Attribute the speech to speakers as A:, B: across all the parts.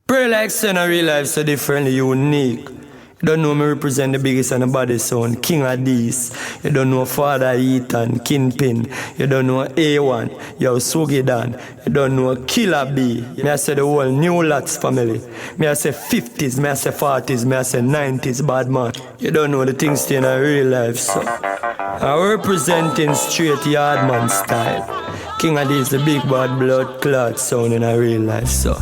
A: Pray like son and real life so differently unique. You don't know me represent the biggest and the baddest sound, King Addies. You don't know Father Ethan, Kingpin. You don't know A1, yo Swoogie Dan. You don't know Killer B. Me I say the whole New Lots family. Me I say 50s, me I say 40s, me I say 90s, bad man. You don't know the things in a real life, so. I'm representing straight yardman style. King Addies, the big bad blood clot sound in a real life, so.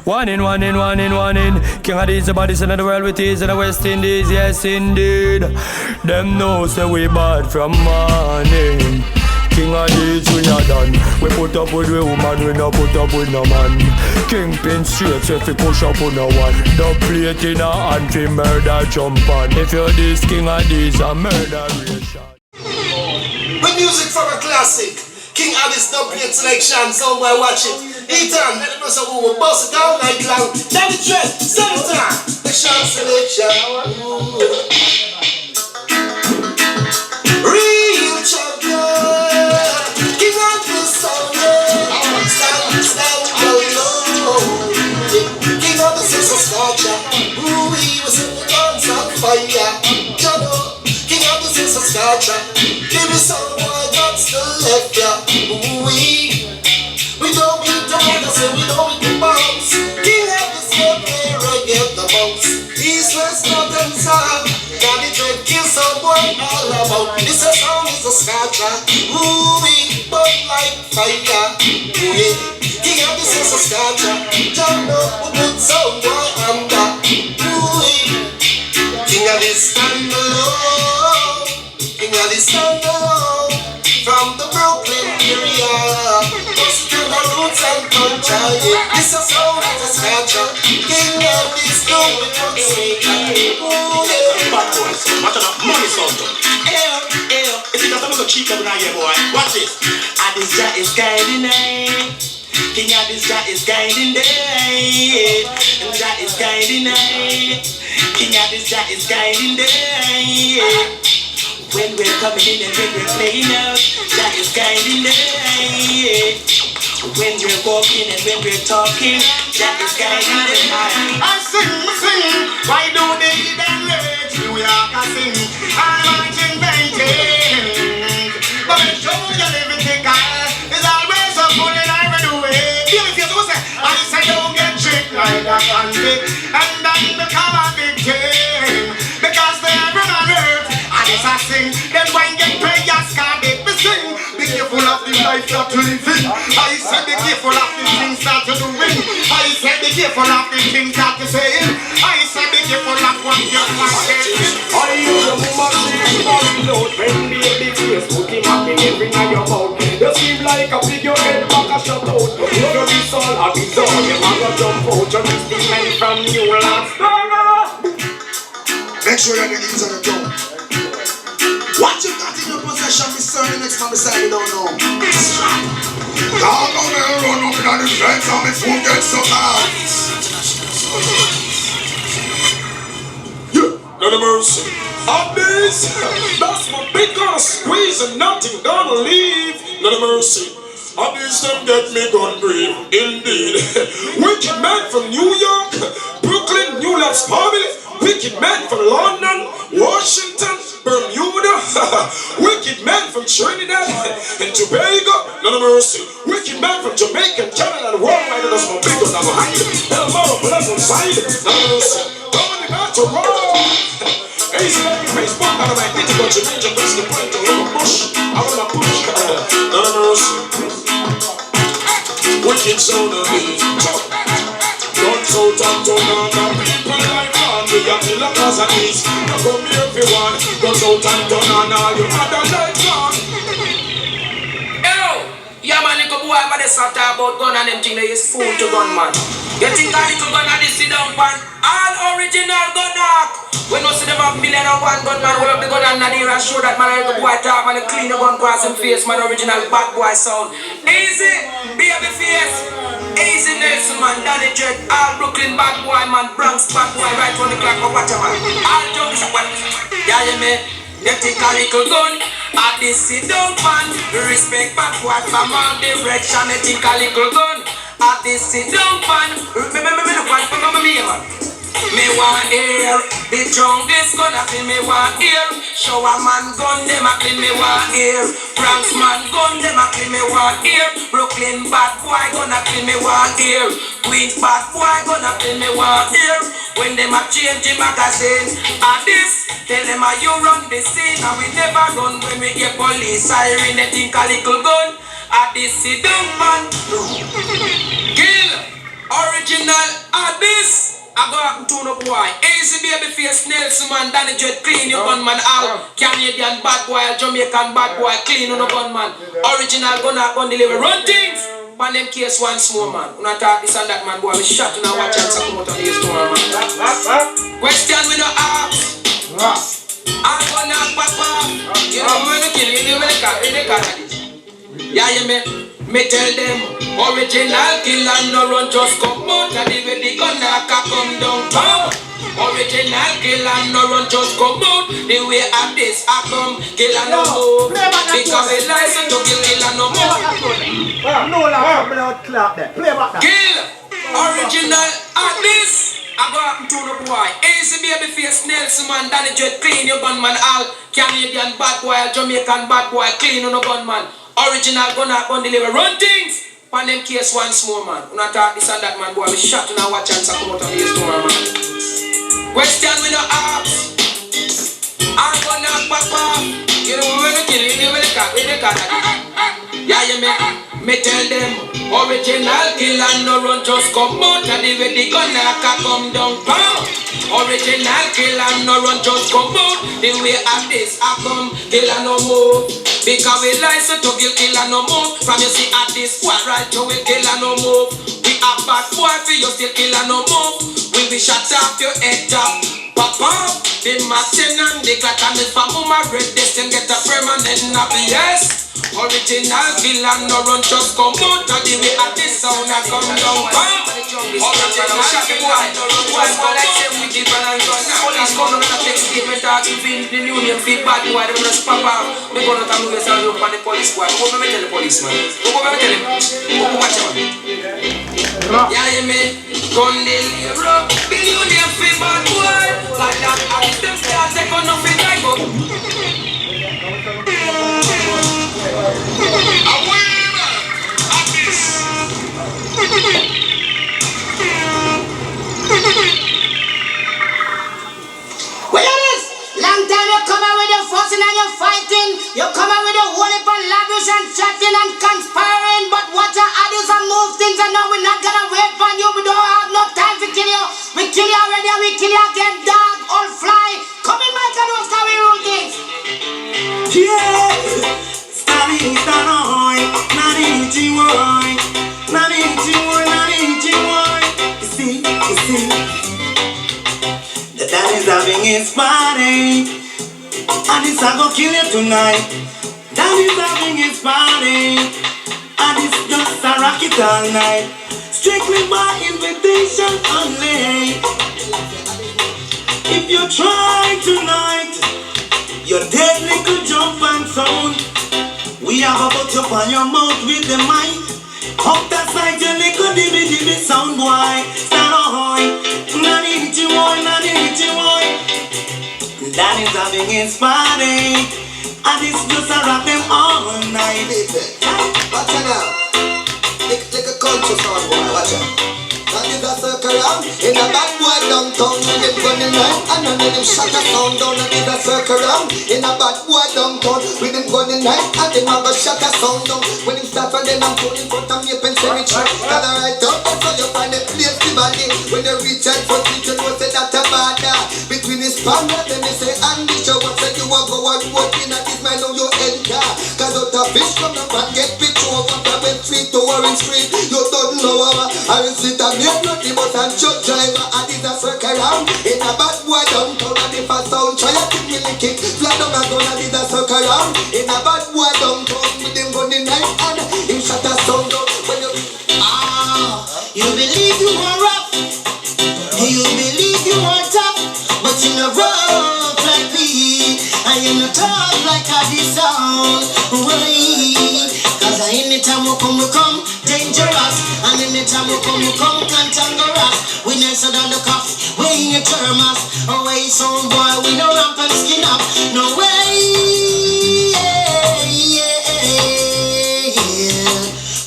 A: One in. King Addies, the baddest in the world with ease in the West Indies, yes indeed. Them know say we bad from morning. King Addies, we not done. We put up with a woman, we not put up with no man. Kingpin straight, so if we push up on no one. Dub plate in a hand, fi murder jump on. If you're this King Addies, a murderation.
B: With music from a classic, King Addies dub plate selection, so boy watch it. Ethan, let them know so we will bust it down like long. Danny Dread, send it time. Selection. Real champion, King Addies sound. Stand alone. King Addies is a scorcher. Ooh, he was in the guns on fire. King Addies is a scorcher. Give me some boy that's the left ya. Ooh, we don't need the others and we don't need the bounce. King Addies get there and get the bounce. East, west, north and south. Danny Dread kill some boy all about. This a sound is a scorcher. Ooh, we burn like fire. Ooh, yeah. King Addies is a scorcher. Jump up, we put some boy under. Ooh, yeah. King Addies stand alone. King Addies stand alone. From the Brooklyn area. Bust to the roots and culture. Yeah. This a sound is a scorcher. King Addies go with what we can. Ooh, yeah.
C: Bad boys, watch out, money sound. It's just a little cheaper than I am, boy. Watch this. Addies Jah is guiding night. King Addies Jah is guiding day. And Jah is guiding night. King Addies Jah is guiding day. When we're coming in and when we're playing out, Jah is guiding day. When we're walking and when we're talking, Jah is guiding day.
D: I sing, why do they even let New York I sing? I'm marching painting, but I show you living the car is always a full and I run away. Give me feels say, I say don't get tricked like a convict, and then become a victim, because they every man hurt, and it's a sing, then when you pray your scar, they be sing, be careful of the life that you live in. I said be careful of the things that you're doing. I said be careful of the things that you're saying. I said be careful of what you're saying.
E: I use a woman to load when baby face putting up in every night your mouth. You seem like a pig, your head back a shut out. You know this all a bizarre, you have a jump out. You miss the men from New Lands.
B: Make sure you're the knees on the toe. What you got in your possession, Mr. The next man beside you don't know.
D: Now go there, run up in the fence and my foot gets so hard.
E: Yeah, no mercy. Addies, that's my big gun squeeze and nothing gonna leave. No mercy. Addies, them get me gun brave, indeed. Wicked man from New York, Brooklyn, New Lots family. Wicked man from London, Washington, Bermuda. Wicked man from Trinidad and Tobago. No mercy. Wicked man from Jamaican, Canada, and worldwide. That's my big one. I'm behind it. Tell mama, but I'm inside it. No mercy. Coming back to Rome. Easy like Facebook. I'm like, it's about your ninja. Press the point to a push. I wanna push. No mercy. Wicked sound of me. Guns out and turn on the people like man. We got the lockers and these. Now come here if you want. Guns out and turn on all your other lights on.
F: Yo! Yeah man, little boy, but they start talk about gun and them thing they is fool to gun man. You think a little gun and this sit down pan? All original gun dark. When you see them have $1,000,001 gun man, hold up the gun and Nadir and show that man a little boy talk man, clean the gun cross him face, man original bad boy sound. Easy, baby face. Easy Nelson man, Danny Dread, all Brooklyn bad boy man, Bronx bad boy, right on the clock or whatever. All junction, yeah you me. You take a little gun, Addies sit down pan. Respect bad boy from all direction. You take a little gun, Addies sit down pan. Remember the one from Me want hear the junglist gonna feel me want hear. Shower man gun them a clean me want hear. Bronx man gun them a clean me want hear. Brooklyn bad boy gonna clean me want hear. Queens bad boy gonna clean me want hear. When them a change the magazine, Addies tell them how you run the scene. And we never run when we get police siren. They think a little gun. Addies sit down man. Kill original Addies. I go out and tune up boy. Easy baby face Nelson man. Danny Jet clean your gunman out. Canadian bad boy, Jamaican bad boy clean on the gunman. Original gun deliver. Run things. Man them case once more man. When I talk this and that man boy, we shot and I watch and come out of the store man. Question we no ask. I'm gonna papa. You know when you kill you when they got this. Yeah you me tell them original killer no run just come out and the way the gunner come down. Original killer no run just come out the way Addies I come killer no move because a license to kill killer no more. Kill original Addies. I go up to the boy. Easy baby face Nelson man. Danny Jet clean your gunman all. Canadian bad boy, Jamaican bad boy clean on the gunman. Original gun deliver. Run things. Pan them case once more man. When I talk this and that man boy, we shot and I watch and come out of the store man. Question we no ask. I'm gonna papa. You know when we kill you, when they got yeah you me tell them original killer no run just come out and the way the gunner come down. Original killer no run just come out the way Addies I come killer no move because we license to kill killer no move. From you see Addies squad right to we killer no move. We have bad boy for you still killer no move. We be shut off your head top. Pop up the machine and the clock and the family red this and get a permanent yes. Original killer no run just come out of the way Addies sound a come down. Original killer no run just come out. We keep an eye on police come and take statement that you been the union feel bad boy they just pop out. We gonna come with us on the police squad. Go me tell the policeman. Go me tell him. Go watch him. Yeah you me gun deliver. The union feel bad boy. Like that Addies them start take on nothing like up.
B: Well, it is. Long time you come out with your fussing and your fighting. You come out with your whole heap of lavish and chatting and conspiring. But watch your Addies and move things and now we're not gonna wait for you. We don't have no time to kill you. We kill you already and we kill you again. Dog, all fly. Come in, Mike, and don't start with rule things.
D: Yeah, Stabby, Stanoy, Nanity, Woy, Nanity, Woy, Nanity, Woy. You see, the Daddy's having his party, and it's gonna kill you tonight. Daddy's having his party, and it's just a rock it all night. Strictly by invitation only. If you try tonight, your dead little jump and sound. We have a put up on your mouth with the mic. Up that side your little dibby sound boy. Stand ahoy, nanity boy, nanity boy. Daddy's having his party, and it's just a rock them all night.
B: Watch it now. Like a culture sound boy, watch it. And if I circle around in a bad boy downtown, when them running right, and none of them shut a sound down. And if I circle around in a bad boy downtown, with them running right, and them have a shut a sound down. When them start and then I'm pulling front of me up in cemetery. Got a right up, so you find a place to body. When they reach out for it, you know say that a bad between his partner, then they say, Andy, show up, say you are go and walk in at this man, now you enter. Cause out a fish come up and get picture over from West Street to Orange Street. You don't know how I will sit and make nothing but a truck driver. And it's a circle around in a bad boy downtown. And if a sound try to kick me lick it, flat down and gun. And it's a circle around in a bad boy downtown. With him running night and him shut a sound down. When you believe you are rough, you believe you are tough, but you not rough like me, and you not tough like Addies sound. Cause anytime we come dangerous, and anytime we come cantangerous. We never saw the cuff, we ain't thermos. Away sound boy, we no ramp and skin up. No way.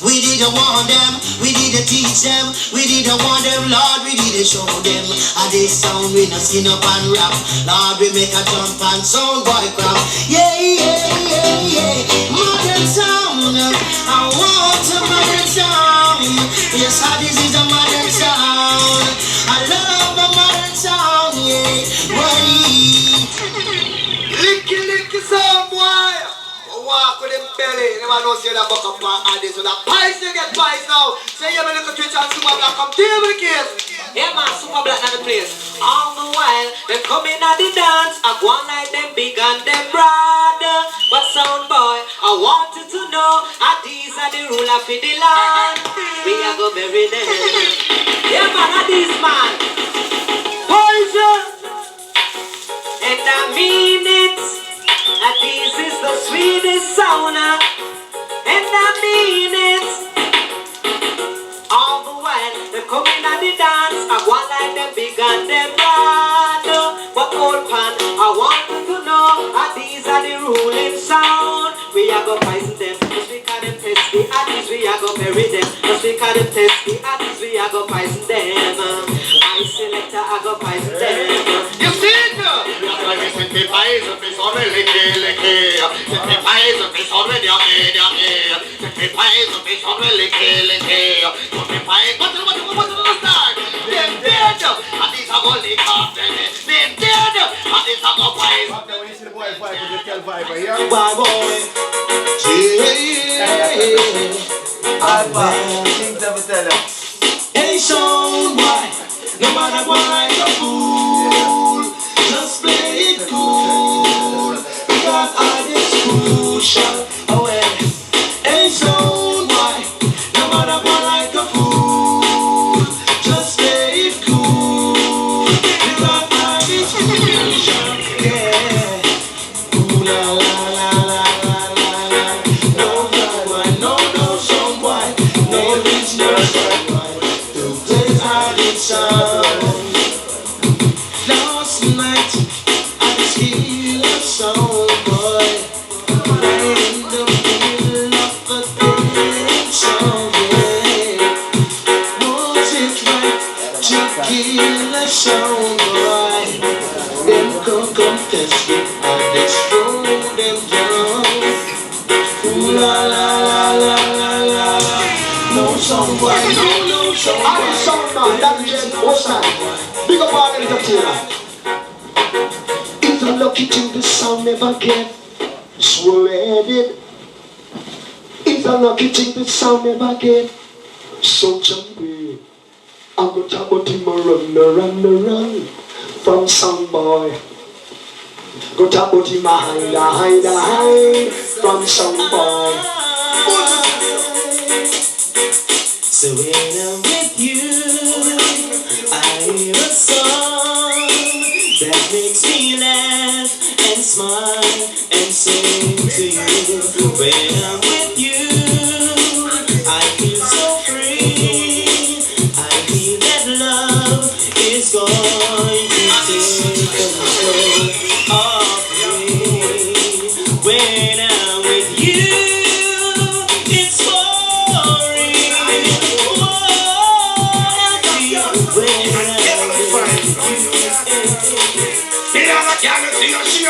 B: We didn't want them, we didn't teach them, we didn't want them, Lord, we didn't show them. And this sound we no skin up and rap. Lord, we make a jump and sound boy crap. Yeah. Modern sound, I want a modern sound. Yes, Addies is a modern sound. I love a modern sound, yeah.
D: Licky sound boy. Walk with them belly. Never know see that buck up on Addies. So that pies you get pies now. Say you have a little Twitch and Super Black. Come deal with the case.
F: Yeah man, Super Black at the place. All the while, they come in at the dance. I go on like them big and them broad. But sound boy, I want you to know Addies are the ruler for the land. We are go bury them. Yeah man, Addies man. Poison. And I mean it. Addies is the sweetest sound. And I mean it. All the while, they come in at the dance. I want like them big and them broad. But old pan, I want you to know Addies are the ruling sound. We are go poison them, just because them test the Addies. We are go bury them, just because them test the Addies. We are go poison them. I selector, I go poison them.
D: You see it? Set me poison, me son with licky. Set me poison, me son with yummy. Set me poison, me son with licky. Put me poison, what's the start? Them dead, and these are go lick off them. Them dead, and these are go poison. When you see the boy vibe, you just tell vibe, yeah?
B: Bad boy.
D: Things never tell them.
B: Hey, sound boy. No matter what like a fool, just play it cool. Because I is crucial. Oh, hey, sound boy. No matter what like a fool, just play it cool. Because I is crucial. Yeah. Ooh la la la la la la. No, sound boy. No, it's no sound boy. Last night I was hearing a song, boy, right in the middle of the dance song, yeah. Was it right to kill a song, boy? Them come test me and destroy them down. Ooh la la la la la la la. No song, boy, no song, boy.
D: I'm sound man, that is what's that? Big up all the entertainer.
B: It's a lucky thing the sound never get shredded. It's a lucky thing the sound never get so jumpy. I go talk about him run from sound boy. Go talk about him hide from sound boy. So when I'm with you, I hear a song that makes me laugh and smile and sing to you. When I'm with you, I feel so free. I feel that love is going to take control of me. When I'm with you,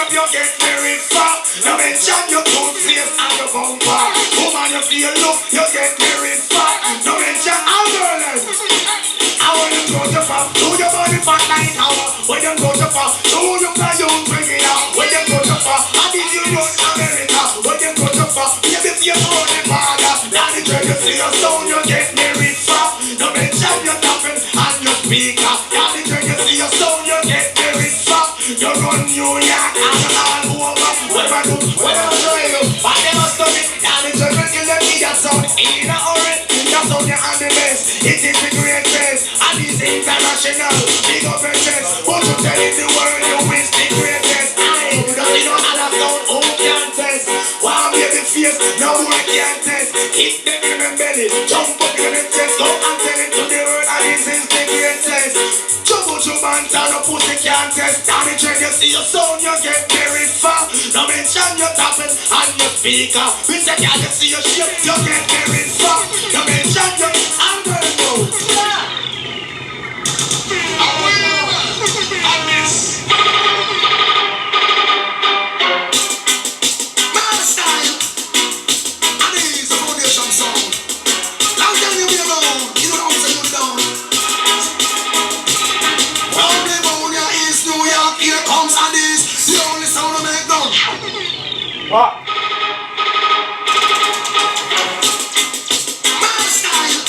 C: you get married far. Now mention your toothpaste and your bumper. Woman, you feel look, you get married far. Now mention our girl. I want you go to far. Do your body for 9 hours. When you go to far, do you can you bring it out. When you go to far, I did you run America. When you go to far, you be your own father. Now the girl you see your sound, you get married far. Now mention your tapping and your speaker. Now the girl you see your sound, you get married far. You run New York and all over. When I show you, but they must do it. Now the children in the media sound in a hurry. Your sound you on the best. It is the great best. And it's international. Big up your chest. But you tell in the world you is the greatest. I don't see no other sound who can test. Wow, baby face, no one can test. Hit them in the belly, jump up in the chest. Go and tell it to the world and this is the greatest. Trouble to man, turn up
D: pussy can't test damage. When you see your sound, you get buried far. No mention your tapping and your speaker. We say, can you see your ship, you get buried far. No mention your anger mode. My style, Addies, the foundation sound. Long time you be around, you know how to you down. California, East New York, here comes Addies, the only sound I make down. My style,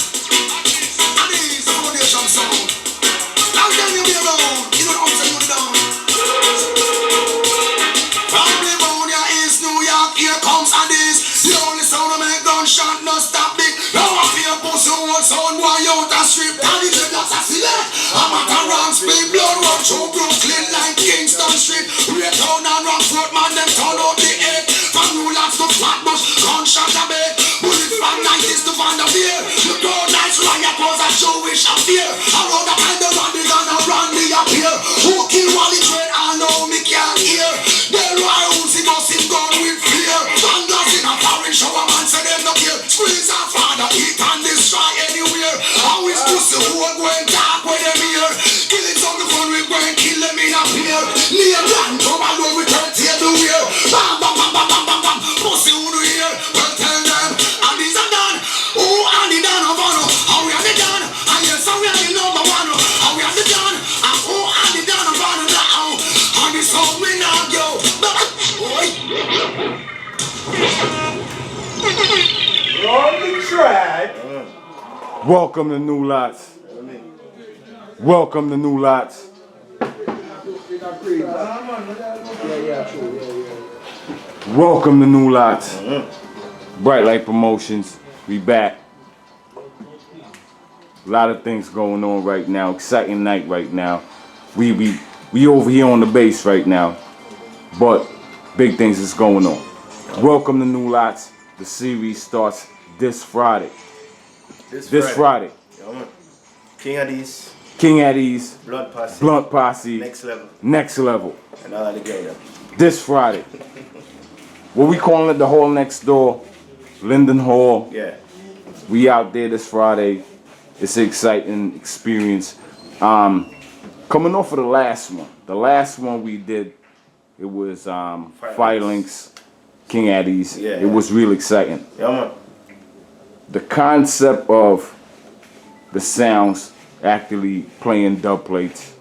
D: Addies, the foundation sound. Long time you be around, you know how to you down. California, East New York, here comes Addies, the only sound I make gunshot no stop big. Now I feel pussy one sound why out a strip. Daddy the glass a select. I'm at a wrong speed. Blood run through Brooklyn like Kingston Street. Raytown and Rockford man them turn out the egg. From New Lands to Flatbush, gunshot a bed. Bullets from 90s to Vanderveer. The crowd nights riot was a Jewish affair. Around the time the Randy and a Randy appear. Who kill Wally Trade? I know me can't hear. They'll ride Uzi bust him gun with fear. Vandals in a foreign shower man say them no care. Squeeze our father, eat and destroy anywhere. How is pussy who are going dark when them here? Killing some of the fun we going kill them in a fear. Near land, come along with her tail to wear. Bam, bam, bam, bam, bam, bam, bam. Pussy who do here? Well tell them, and these are done. Oh, and the done of honor. How we are the done? And yes, how we are the number one. How we are the done? And oh, and the done of honor now. And this how we now go.
E: On the track.
G: Welcome to New Lots. Welcome to New Lots. Welcome to New Lots. Brite Lite Promotions. We back. A lot of things going on right now. Exciting night right now. We over here on the base right now. But big things is going on. Welcome to New Lots. The series starts this Friday. This Friday.
H: King Addies.
G: King Addies.
H: Blunt Posse.
G: Blunt Posse.
H: Next level.
G: Next level.
H: And all together.
G: This Friday. What we calling it, the hall next door. Linden Hall.
H: Yeah.
G: We out there this Friday. It's an exciting experience. Coming off of the last one. The last one we did, it was Fire Links, King Addies.
H: Yeah.
G: It was real exciting.
H: Yeah, man.
G: The concept of the sounds actually playing dub plates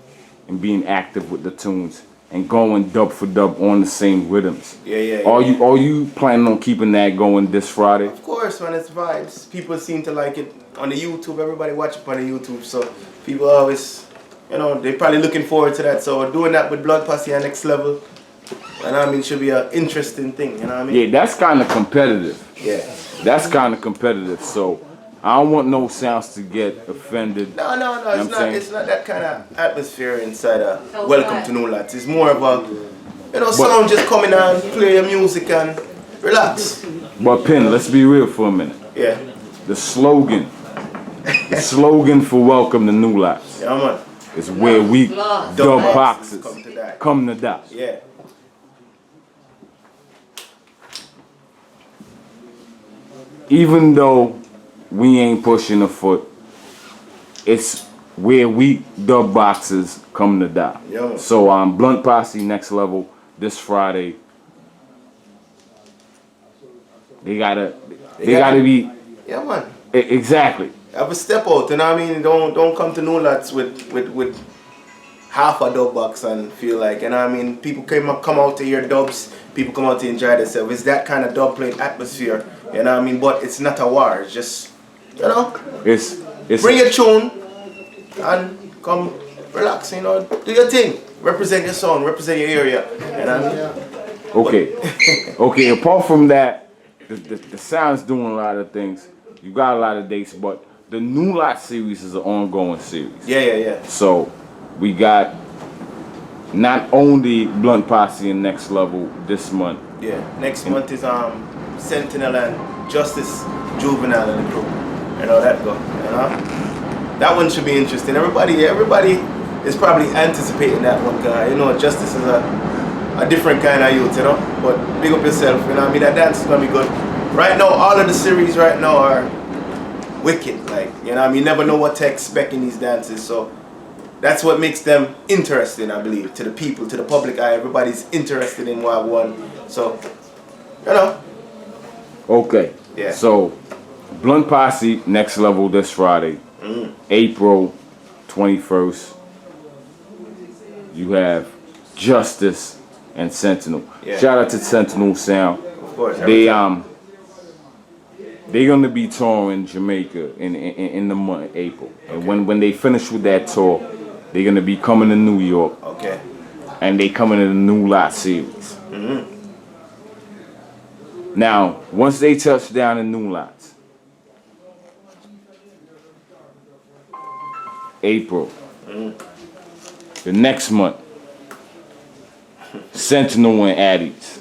G: and being active with the tunes and going dub for dub on the same rhythms.
H: Yeah.
G: Are you planning on keeping that going this Friday?
H: Of course, man, it's vibes. People seem to like it on the YouTube. Everybody watch it on the YouTube. So people always, they're probably looking forward to that. So doing that with Blood Posse and Next Level, should be an interesting thing,
G: Yeah, that's kind of competitive.
H: Yeah.
G: That's kind of competitive, so I don't want no sounds to get offended.
H: No, it's not that kind of atmosphere inside Welcome to New Lots. It's more of a, someone just coming and play your music and relax.
G: But Pin, let's be real for a minute.
H: Yeah.
G: The slogan for Welcome to New Lots
H: Yeah, man.
G: is where we dub boxes come to die.
H: Yeah.
G: Even though we ain't pushing a foot, it's where we dub boxes come to die.
H: Yeah.
G: So Blunt Posse Next Level this Friday. They gotta be.
H: Yeah, man.
G: Exactly.
H: Have a step out, Don't come to New Lots with half a dub box and feel like, people come out to hear dubs, people come out to enjoy themselves. It's that kind of dub plate atmosphere, but it's not a war. It's just,
G: It's
H: bring your tune and come relax, do your thing. Represent your sound, represent your area,
G: Okay. Apart from that, the sound's doing a lot of things. You got a lot of dates, but the New Lot series is an ongoing series.
H: Yeah.
G: So we got not only Blunt Posse and Next Level this month.
H: Yeah. Next month is Sentinel and Justice Juvenile and the crew. That go. That one should be interesting. Everybody is probably anticipating that one guy. You know, Justice is a different kind of youth, you know. But big up yourself, you know what I mean? That dance is gonna be good. Right now, all of the series right now are wicked, like, you know what I mean? You never know what to expect in these dances, so that's what makes them interesting, I believe, to the people, to the public eye. Everybody's interested in what one, so, you know.
G: Okay.
H: Yeah.
G: So, Blunt Posse, Next Level this Friday, April 21st. You have Justice and Sentinel.
H: Yeah.
G: Shout out to Sentinel Sound.
H: Of course.
G: They're gonna be touring Jamaica in the month of April. And when they finish with that tour, they're gonna be coming to New York.
H: Okay.
G: And they coming to the New Lot series. Now, once they touch down in New Lots, April, the next month, Sentinel and Addies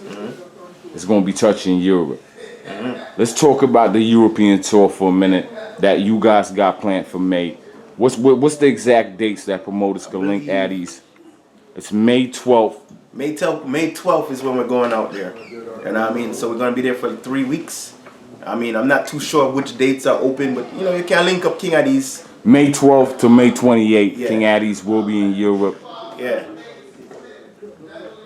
G: is going to be touching Europe. Let's talk about the European tour for a minute that you guys got planned for May. What's the exact dates that promoters can link Addies? It's May 12th.
H: May 12th is when we're going out there. You know what I mean? So we're going to be there for 3 weeks. I mean, I'm not too sure which dates are open, but, you know, you can link up King Addies.
G: May 12th to May 28th,
H: Yeah.
G: King Addies will be in Europe.
H: Yeah.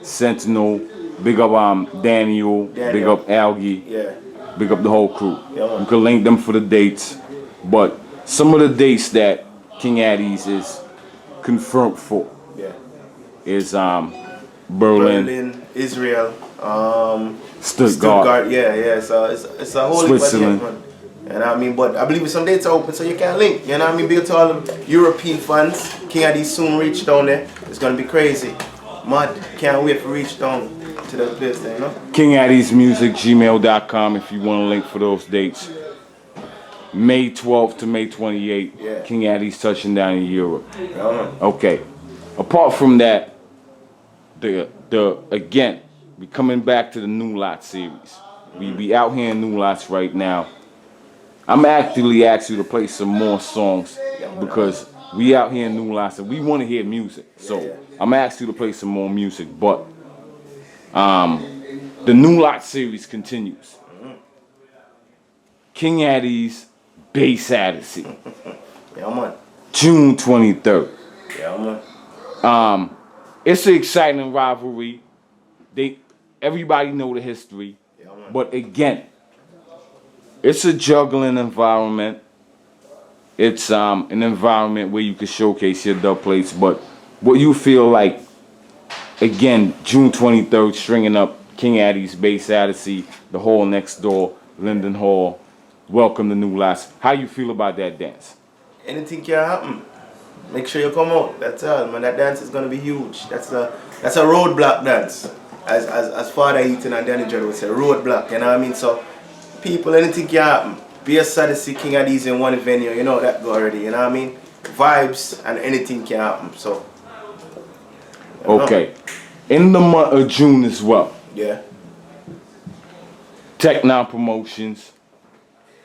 G: Sentinel, big up Daniel, big up Algie,
H: Yeah.
G: big up the whole crew.
H: Yeah, man.
G: You can link them for the dates, but some of the dates that King Addies is confirmed for
H: Yeah.
G: is Berlin,
H: Israel,
G: Stuttgart.
H: yeah. So it's a whole
G: Switzerland.
H: man. And I mean, but I believe some dates are open, so you can link. You know what I mean? Big to all the European fans. King Addies soon reach down there. It's gonna be crazy. Mad. Can't wait to reach down to the place there, you know?
G: KingAddiesMusic@gmail.com if you want to link for those dates. May 12th to May 28th,
H: Yeah.
G: King Addies touching down in Europe.
H: Yeah, man.
G: Okay. Apart from that, again, we coming back to the New Lot series. We be out here in New Lots right now. I'm actually asking you to play some more songs because we out here in New Lots and we want to hear music. So I'm asking you to play some more music, but the New Lot series continues. King Addies Bass Odyssey,
H: Yeah, man.
G: June 23rd.
H: Yeah, man.
G: It's an exciting rivalry. Everybody know the history,
H: Yeah, man.
G: but again, it's a juggling environment. It's an environment where you can showcase your dub plates. But what you feel like, again, June 23rd, stringing up King Addies Bass Odyssey, the hall next door, Linden Hall. Welcome to New Lots. How you feel about that dance?
H: Anything can happen. Make sure you come out. That's all, man. That dance is gonna be huge. That's a roadblock dance. As Father Eaton and Danny Jordan would say, roadblock. You know what I mean? So people, anything can happen. Be a sad to see King Addies in one venue. You know that go already. You know what I mean? Vibes and anything can happen. So.
G: Okay. In the month of June as well,
H: Yeah.
G: Tech Nine Promotions,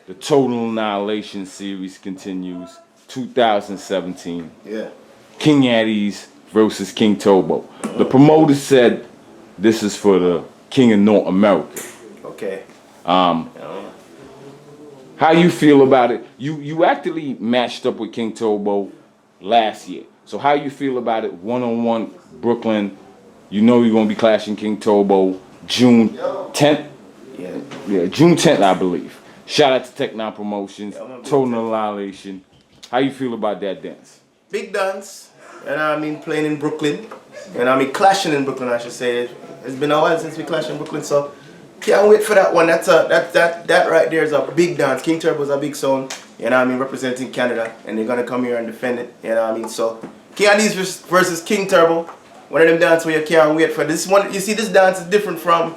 G: the Total Annihilation series continues. 2017.
H: Yeah.
G: King Addies versus King Turbo. The promoter said this is for the King of North America.
H: Okay.
G: How you feel about it? You actually matched up with King Turbo last year. So how you feel about it? One-on-one Brooklyn. You know you're gonna be clashing King Turbo June 10th. Yeah, June 10th, I believe. Shout out to Tech Nine Promotions, Total Annihilation. How you feel about that dance?
H: Big dance. You know what I mean? Playing in Brooklyn. You know what I mean? Clashing in Brooklyn, I should say. It's been a while since we clashed in Brooklyn, so can't wait for that one. That right there is a big dance. King Turbo's a big sound. You know what I mean? Representing Canada, and they're gonna come here and defend it. You know what I mean? So King Addies versus King Turbo. One of them dances where you can't wait for this one. You see, this dance is different from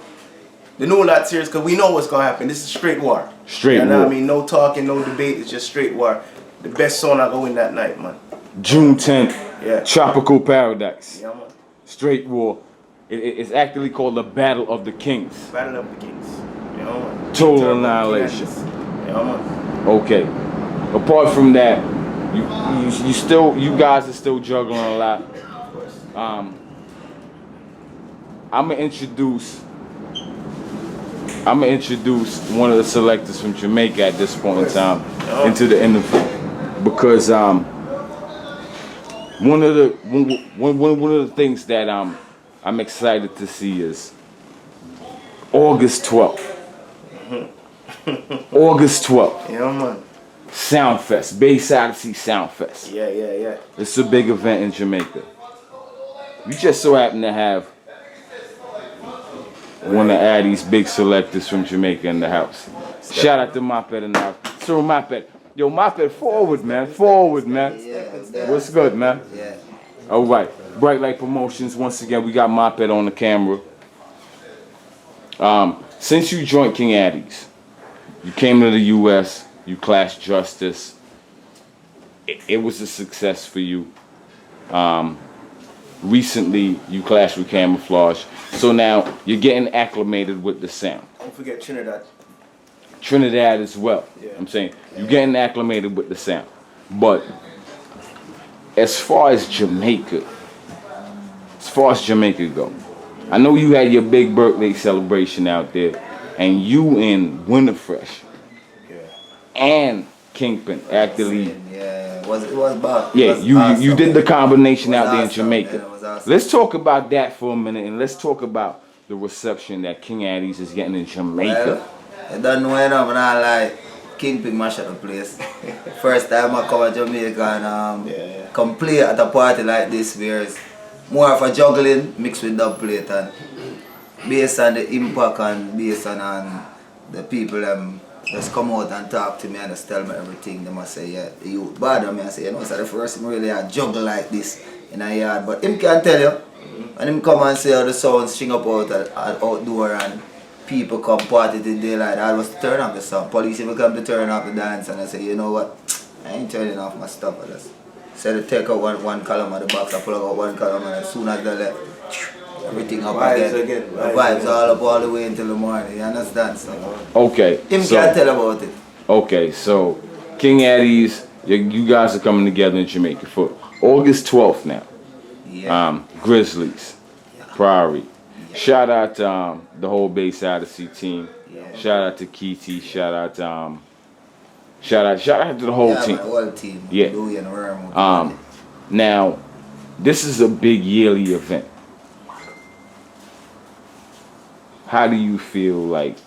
H: the New Lot series because we know what's gonna happen. This is straight war.
G: Straight
H: you know
G: war.
H: what I mean? No talking, no debate. It's just straight war. The best song I go in that night, man.
G: June 10th,
H: Yeah.
G: Tropical Paradise.
H: Yeah, man.
G: Straight war. It's actually called the Battle of the Kings.
H: Battle of the Kings. Yeah, man.
G: Total
H: Turbo,
G: Annihilation.
H: King Addies. Yeah, man.
G: Okay. Apart from that, you guys are still juggling a lot. I'm gonna introduce one of the selectors from Jamaica at this point in time into the interview because one of the things that I'm excited to see is August 12th. August 12th.
H: Yeah, man.
G: Soundfest, Bass Odyssey Soundfest.
H: Yeah.
G: It's a big event in Jamaica. We just so happen to have one of Addies' big selectors from Jamaica in the house. Shout out to Moped and now. So Moped, yo Moped, forward man.
I: Yeah.
G: What's good, man?
I: Yeah.
G: All right, Brite Lite Promotions. Once again, we got Moped on the camera. Since you joined King Addies, you came to the U.S. You clashed Justice. It was a success for you. Recently, you clashed with Camouflage. So now you're getting acclimated with the sound.
H: Don't forget Trinidad.
G: Trinidad as well.
H: Yeah.
G: I'm saying you're getting acclimated with the sound. But as far as Jamaica go, I know you had your big birthday celebration out there, and you and Winterfresh and Kingpin actually.
I: Yeah, it was bad.
G: Yeah,
I: It was
G: you did the combination out there in
I: awesome.
G: Jamaica.
I: Yeah, it was awesome.
G: Let's talk about that for a minute, and let's talk about the reception that King Addies is getting in Jamaica.
I: Well, I don't know enough, and I like Kingpin mash up the place. First time I come to Jamaica and come play at a party like this, where it's more of a juggling mixed with dub plate, and based on the impact and based on the people just come out and talk to me and just tell me everything. They must say, yeah, the youth bother me. I say, you know, it's the first time really I juggle like this in a yard. But him can tell you, and him come and say how the sound string up outdoor and people come party till daylight. I was to turn off the sound. Police even come to turn off the dance, and I say, you know what, I ain't turning off my stuff. I just said to take out one column of the box, I plug out one column, and as soon as they left, everything up again. The vibes all up all the way until the morning, you understand? So,
G: Okay.
I: him can't tell about it.
G: Okay, so King Addies, you guys are coming together in Jamaica for August 12th now.
I: Yeah.
G: Grizzlies, Priory. Shout out to the whole Bass Odyssey team. Shout out to Keity. Shout out to the whole team.
I: The whole team.
G: Yeah.
I: Louis and Worm.
G: Now, this is a big yearly event. How do you feel like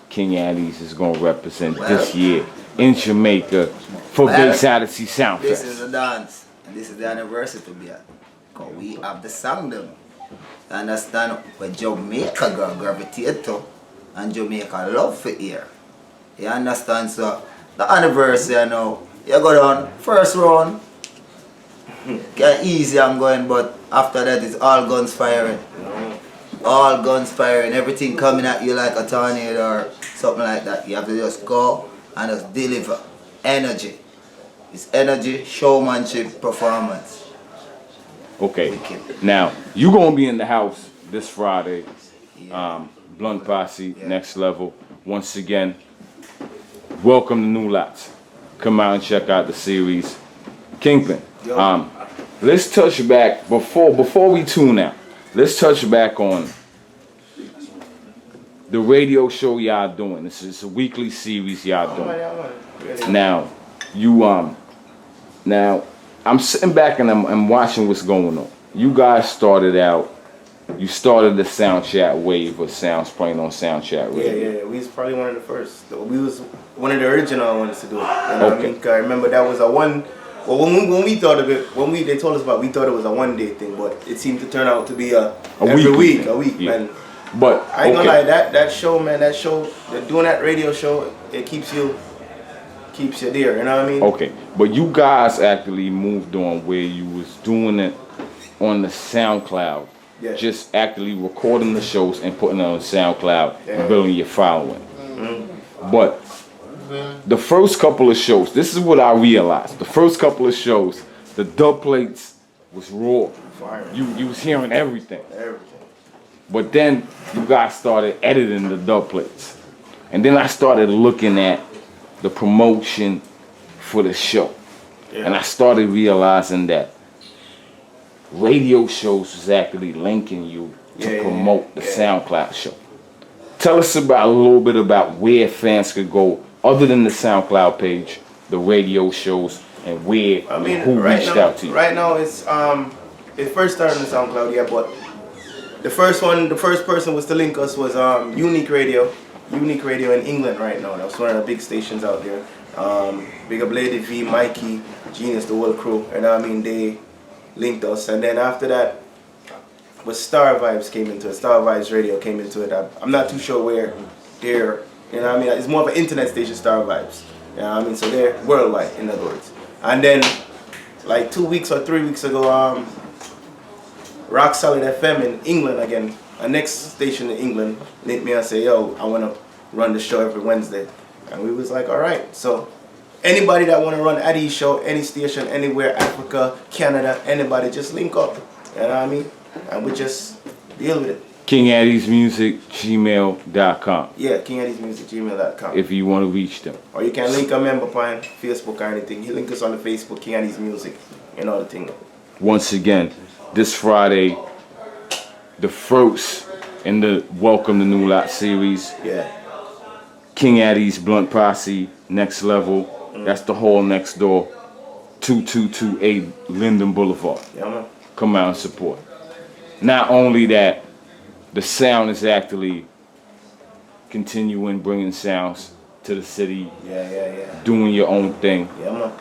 G: King Addies is going to represent this year in Jamaica for Bass Odyssey Soundfest?
I: This is a dance, and this is the anniversary to be at. Because we have the song them. You understand? When Jamaica gravitate to, and Jamaica love for here. You understand? So, the anniversary, you know, you go down, first round, get easy I'm going, but after that it's all guns firing. All guns firing, everything coming at you like a tornado or something like that. You have to just go and just deliver. Energy. It's energy, showmanship, performance.
G: Okay. Now, you're going to be in the house this Friday. Blunt Posse, Next Level. Once again, welcome to New Lots. Come out and check out the series. Kingpin. Let's touch back, before we tune out, let's touch back on the radio show y'all doing. This is a weekly series y'all doing. Now, now I'm sitting back and I'm watching what's going on. You guys started the Sound Chat wave of sounds playing on Sound Chat radio.
H: Yeah. We was probably one of the first. We was one of the original ones to do it. You know what I mean? 'Cause I remember that was a one. Well, when we thought of it, they told us about it, we thought it was a one-day thing, but it seemed to turn out to be a week,
G: yeah.
H: man.
G: But
H: I ain't gonna lie, that show, man, doing that radio show, it keeps you there, you know what I mean?
G: Okay, but you guys actually moved on where you was doing it on the SoundCloud, just actually recording the shows and putting it on SoundCloud and building your following. But the first couple of shows, this is what I realized. The first couple of shows, the dub plates was raw. You was hearing everything. But then you guys started editing the dub plates. And then I started looking at the promotion for the show. And I started realizing that radio shows was actually linking you to promote the SoundCloud show. Tell us about a little bit about where fans could go other than the SoundCloud page, the radio shows, and where who reached out to you.
H: Right now it's it first started on the SoundCloud, but the first person was to link us was Unique Radio in England right now. That's one of the big stations out there. Big up Lady V, Mikey, Genius, the whole crew, and they linked us. And then after that was Star Vibes came into it. Star Vibes Radio came into it. I'm not too sure where they're, it's more of an internet station, Star Vibes. So they're worldwide, in other words. And then like 2 weeks or 3 weeks ago, Rock Solid FM in England again, a next station in England, linked me and say, yo, I want to run the show every Wednesday. And we was like, all right. So anybody that want to run Addies show, any station, anywhere, Africa, Canada, anybody, just link up. You know what I mean? And we just deal with it.
G: King Addies Music, gmail.com.
H: Yeah, King Addies Music, gmail.com.
G: If you want to reach them.
H: Or you can link a member on Facebook or anything. You link us on the Facebook, King Addies Music, and all the thing.
G: Once again, this Friday, the first in the Welcome to New Lot series.
H: Yeah.
G: King Addies Blunt Posse, Next Level. That's the hall next door, 2228 Linden Boulevard.
H: Yeah, man.
G: Come out and support. Not only that, the sound is actually continuing bringing sounds to the city.
H: Yeah.
G: Doing your own thing.
H: Yeah, man.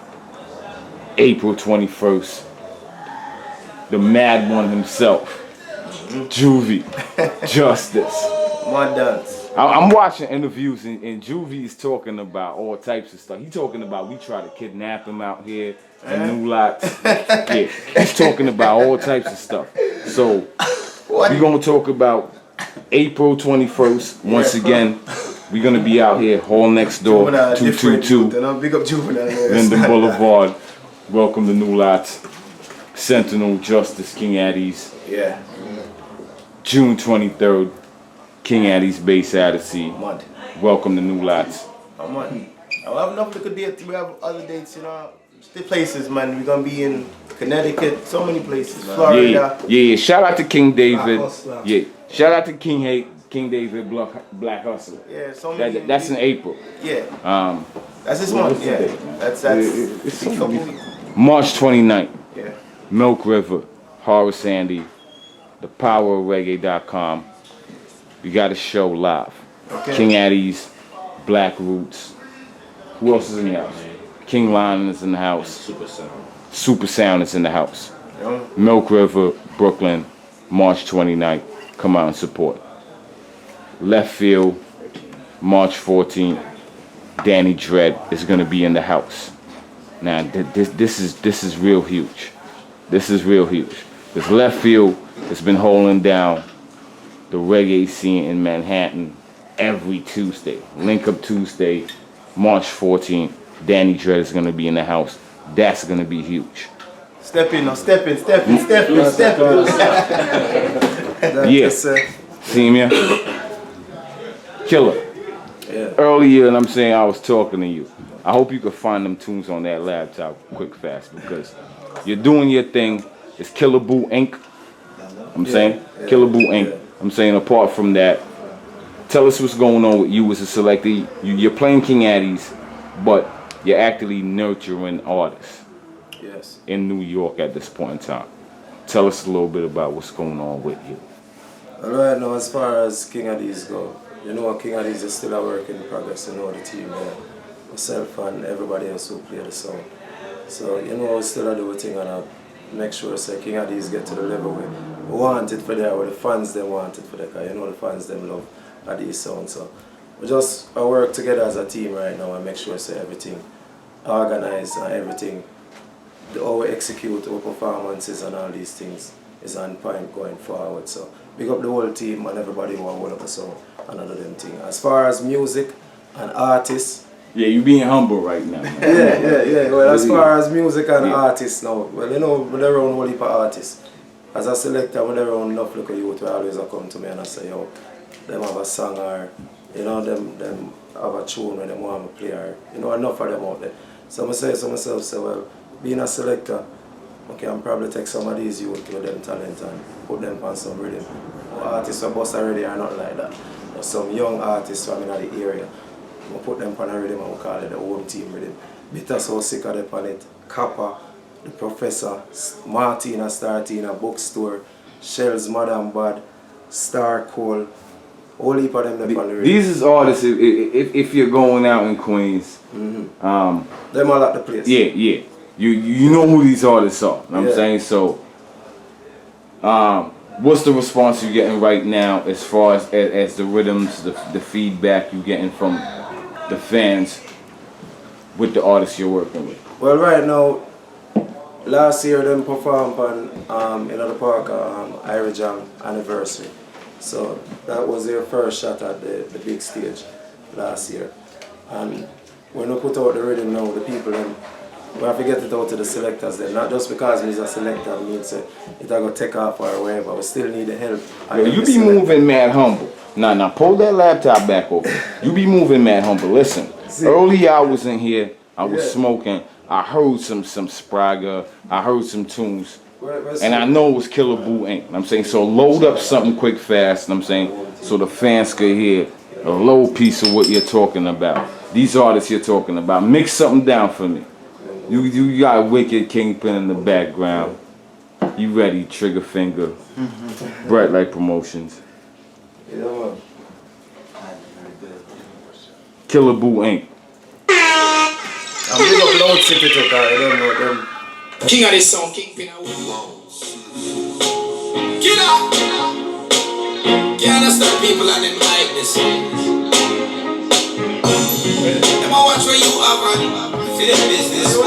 G: April 21st, the mad one himself, Juvie, Justice.
H: One dance.
G: I'm watching interviews and Juvie is talking about all types of stuff. He's talking about we try to kidnap him out here in New Lot. Yeah, he's talking about all types of stuff. So we're gonna talk about April 21st. Once again, we're gonna be out here, hall next door, 222
H: Big up Juvenile.
G: Linden Boulevard. Welcome to New Lot. Sentinel, Justice, King Addies.
H: Yeah.
G: June 23rd. King Addies Base Addies. Welcome to New Lots.
H: I'm on. I have enough to date. We have other dates, Still places, man. We're gonna be in Connecticut, so many places. Florida.
G: Yeah. Shout out to King David. Yeah. Shout out to King David Black Hustler.
H: Yeah, so many.
G: That's in April.
H: Yeah. That's this month. Yeah. That's
G: it's a couple weeks. March 29th.
H: Yeah.
G: Milk River, Horace Andy, thepowerofreggae.com. We got a show live. Okay. King Addies, Black Roots. Who else is in the house? King Lion is in the house. Super Sound is in the house. Yeah. Milk River, Brooklyn, March 29th. Come out and support. Left Field, March 14th. Danny Dredd is gonna be in the house. Now this is real huge. This is real huge. This Left Field has been holding down the reggae scene in Manhattan every Tuesday. Link Up Tuesday, March 14th. Danny Dredd is gonna be in the house. That's gonna be huge.
H: Step in.
G: Yeah. See me? Killer.
H: Yeah.
G: Earlier, and I'm saying I was talking to you. I hope you can find them tunes on that laptop quick fast because you're doing your thing. It's Killer Boo Inc. Saying Killer Boo Inc.
H: Yeah.
G: I'm saying apart from that, tell us what's going on with you as a selector. You're playing King Addies, but you're actually nurturing artists.
H: Yes.
G: In New York at this point in time. Tell us a little bit about what's going on with you.
J: Right now, as far as King Addies go, King Addies is still a work in progress. The team there, myself and everybody else who play the song. So we still do a thing and I make sure King Addies get to the level where we want it for there, where the fans them want it for there. Because the fans them love Addies sound. So we just work together as a team right now and make sure everything organized and everything. How we execute our performances and all these things is on point going forward. So big up the whole team and everybody who hold up a song and all of them things. As far as music and artists.
G: Yeah, you being humble right now. Man.
J: Yeah. Well, as far as music and artists now, well, with their own whole heap of artists. As a selector, with their own enough local youth, will always come to me and I say, yo, them have a song or, them have a tune when they want to play or, enough of them out there. So I say to myself, well, being a selector, okay, I'm probably take some of these youth with them talent and put them on some rhythm. Or artists who bust already are not like that. Or some young artists from in the area. We put them on a rhythm and we call it the home team rhythm. Bitter so sick of them on it. Kappa, the Professor, Martina Startina, Bookstore, Shells, Madam Bad, Star Cole. All heap of them on the rhythm.
G: These is artists if you're going out in Queens.
J: Them all at the place.
G: Yeah. You know who these artists are. You know what I'm saying? So what's the response you're getting right now as far as the rhythms, the feedback you're getting from the fans with the artists you're working with?
J: Well, right now, last year them performed on in the park Ira Jam anniversary. So that was their first shot at the big stage last year. And when we put out the rhythm now, the people them, we have to get it out to the selectors then. Not just because we're a selector means it going to take off or whatever. We still need the help.
G: Yo, you be moving mad humble. Now pull that laptop back over. You be moving mad humble. Listen, early I was in here, I was smoking. I heard some Sprague, I heard some tunes. And I know it was Killer Boo Inc. I'm saying, so load up something quick fast, I'm saying, so the fans could hear a low piece of what you're talking about. These artists you're talking about. Mix something down for me. You got Wicked Kingpin in the background. You ready, Trigger Finger. Brite Lite Promotions.
J: Yeah, man.
G: Killer Boo Inc.
J: I'm big up Loud City too, because I don't know them.
F: King of this song, Kingpin. Get up! Can't understand people and them like this. Them a watch where you have and for them business.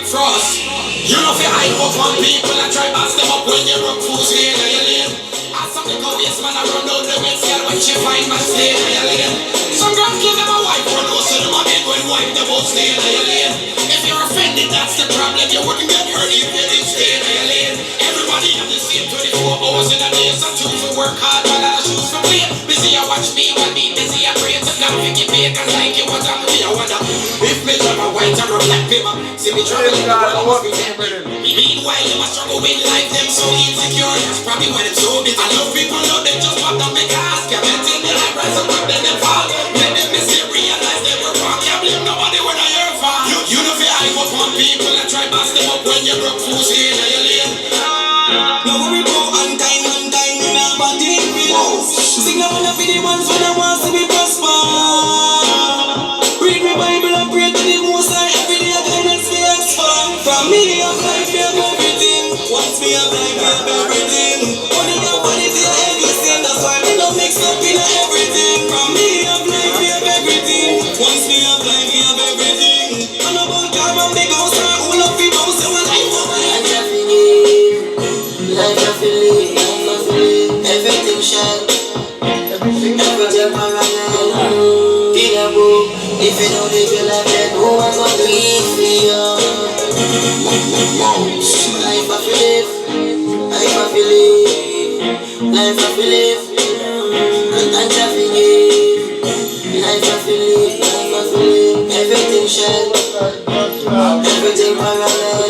F: Frost, you know if you hype up on people and try pass them up when you run fools here in your lane. As some go yes man I run down the wet scale when she find my stay in your lane. Some girls give them a wipe run out so them a bed when wipe them out stay in your lane. If you're offended that's the problem, you wouldn't get hurt if you didn't stay in your lane. Everybody have the same 24 hours in a day, so choose to work hard while I choose to play. Busy I watch me while me busy I pray to God to get paid cause like you what I'm here I wonder if me drive a white or a black paper. See me traveling the world must be temporary. Meanwhile you must struggle with life, them so insecure. That's probably why them so busy. I love people know them just pop down make a ask. Can't in the life rise up then them fall. Let them miss it, realize they were wrong. Can't blame nobody when I hear fall. You know fi hype up on people and try pass them up when you broke fools here in your lane. Now we go on time in our body. Sing up enough for the ones when I want to be prosper. Read my Bible and pray to the Most High every day. Guidance me and strong. From me of life we have everything. Once me of life we have everything. Only your body to everything. That's why we don't mix up in everything. From me of life we have everything. Once me of life we have everything. And about time I'm big house and all of people say my life for my life. Life of live, everything shine, everything parallel. If you don't live your life, then who am going to live for you? Life of live, life of live, life of live, and just live. Life of live, everything shine, everything parallel.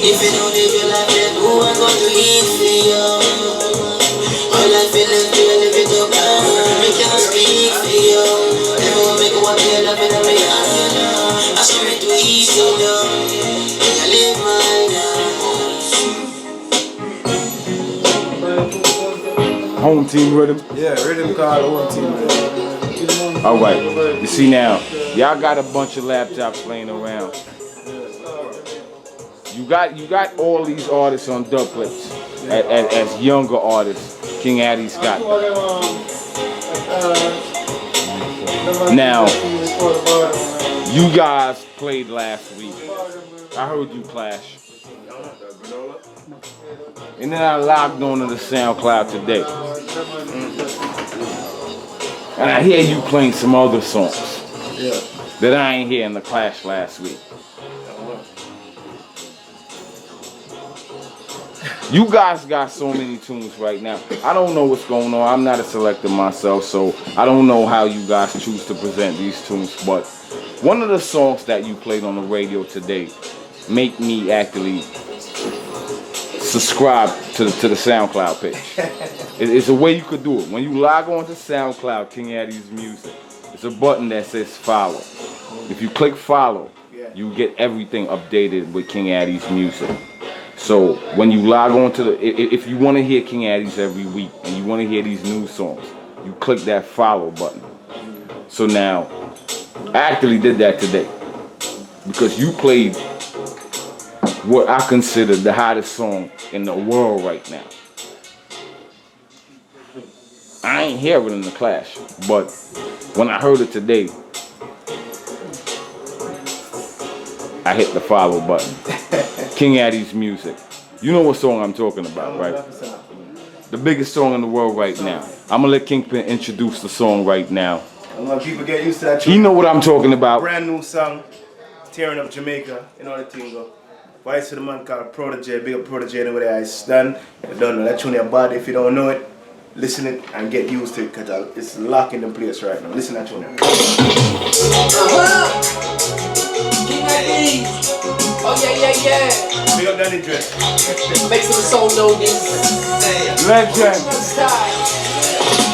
F: If you don't live your life, then who am going to live for you? All life you live, you live it up. We can't speak for you. Everyone make one day love in every hand. I show me to easy now. And I live my now.
G: Home team rhythm?
J: Yeah, rhythm called home team rhythm.
G: Alright, you see now, y'all got a bunch of laptops laying around. You got all these artists on dub plates as younger artists. King Addies got them. Now, you guys played last week. I heard you clash. And then I logged on to the SoundCloud today. And I hear you playing some other songs that I ain't hear in the clash last week. You guys got so many tunes right now. I don't know what's going on. I'm not a selector myself, so I don't know how you guys choose to present these tunes. But One of the songs that you played on the radio today make me actually subscribe to the SoundCloud page. It's a way you could do it. When you log on to SoundCloud, King Addies Music, it's a button that says follow. If you click follow, you get everything updated with King Addies Music. So when you log on to if you want to hear King Addies every week and you want to hear these new songs, you click that follow button. So now, I actually did that today because you played what I consider the hottest song in the world right now. I ain't hear it in the Clash, but when I heard it today, I hit the follow button. King Addies Music. You know what song I'm talking about, right? The biggest song in the world right now. I'm gonna let Kingpin introduce the song right now.
H: I'm gonna people get used to that.
G: He know what I'm talking about.
H: Brand new song, tearing up Jamaica. You know the thing go. Voice of the man called Protege, big up Protege over there. I stand. You don't know that tune your body. If you don't know it, listen it and get used to it because it's locking the place right now. Listen to that tune.
F: King Addies. Oh yeah.
H: Big up Danny Dress.
F: Make some soul know this.
G: Legend.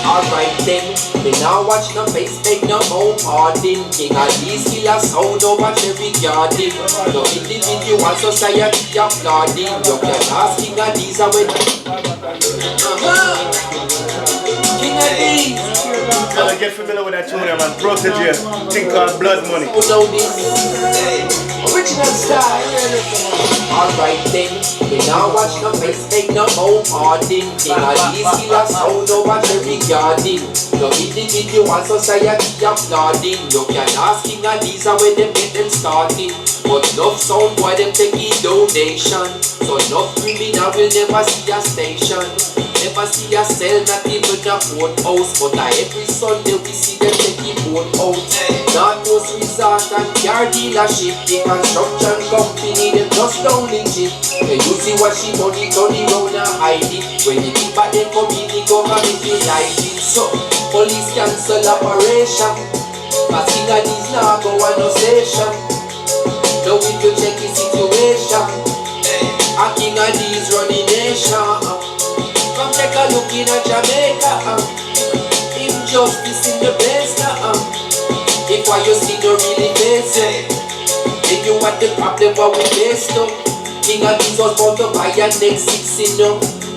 F: Alright then, they now watch no face, take no more pardon. King Addies kill a sound over every garden. No individual society applauding. You can ask King Addies away. King Addies.
H: Gotta get familiar with that tune, man. Protege, thing called Blood Money.
F: Original style. Alright then, they now watch no face, take no more pardon. King Addies kill a sound over every garden. No individual society applauding. You can ask King Addies when them get them started. But enough sound boy them taking donation. So enough criminal will never see a station. Never see a cell, not even a courthouse. But every Sunday we see them taking boat out. Northcoast Resort and car dealership. The construction company, them just down legit. They use the washing money, turn it round and hide it. When the people them come in, the government will like it. So, police cancel operation. But King Addies now go on no station. Now we can check the situation. A King Addies running nation. Come take a look in at Jamaica. Injustice in the place now. If what you see don't really face it, then you want the problem what we face now. King Addies was born to buy a next 6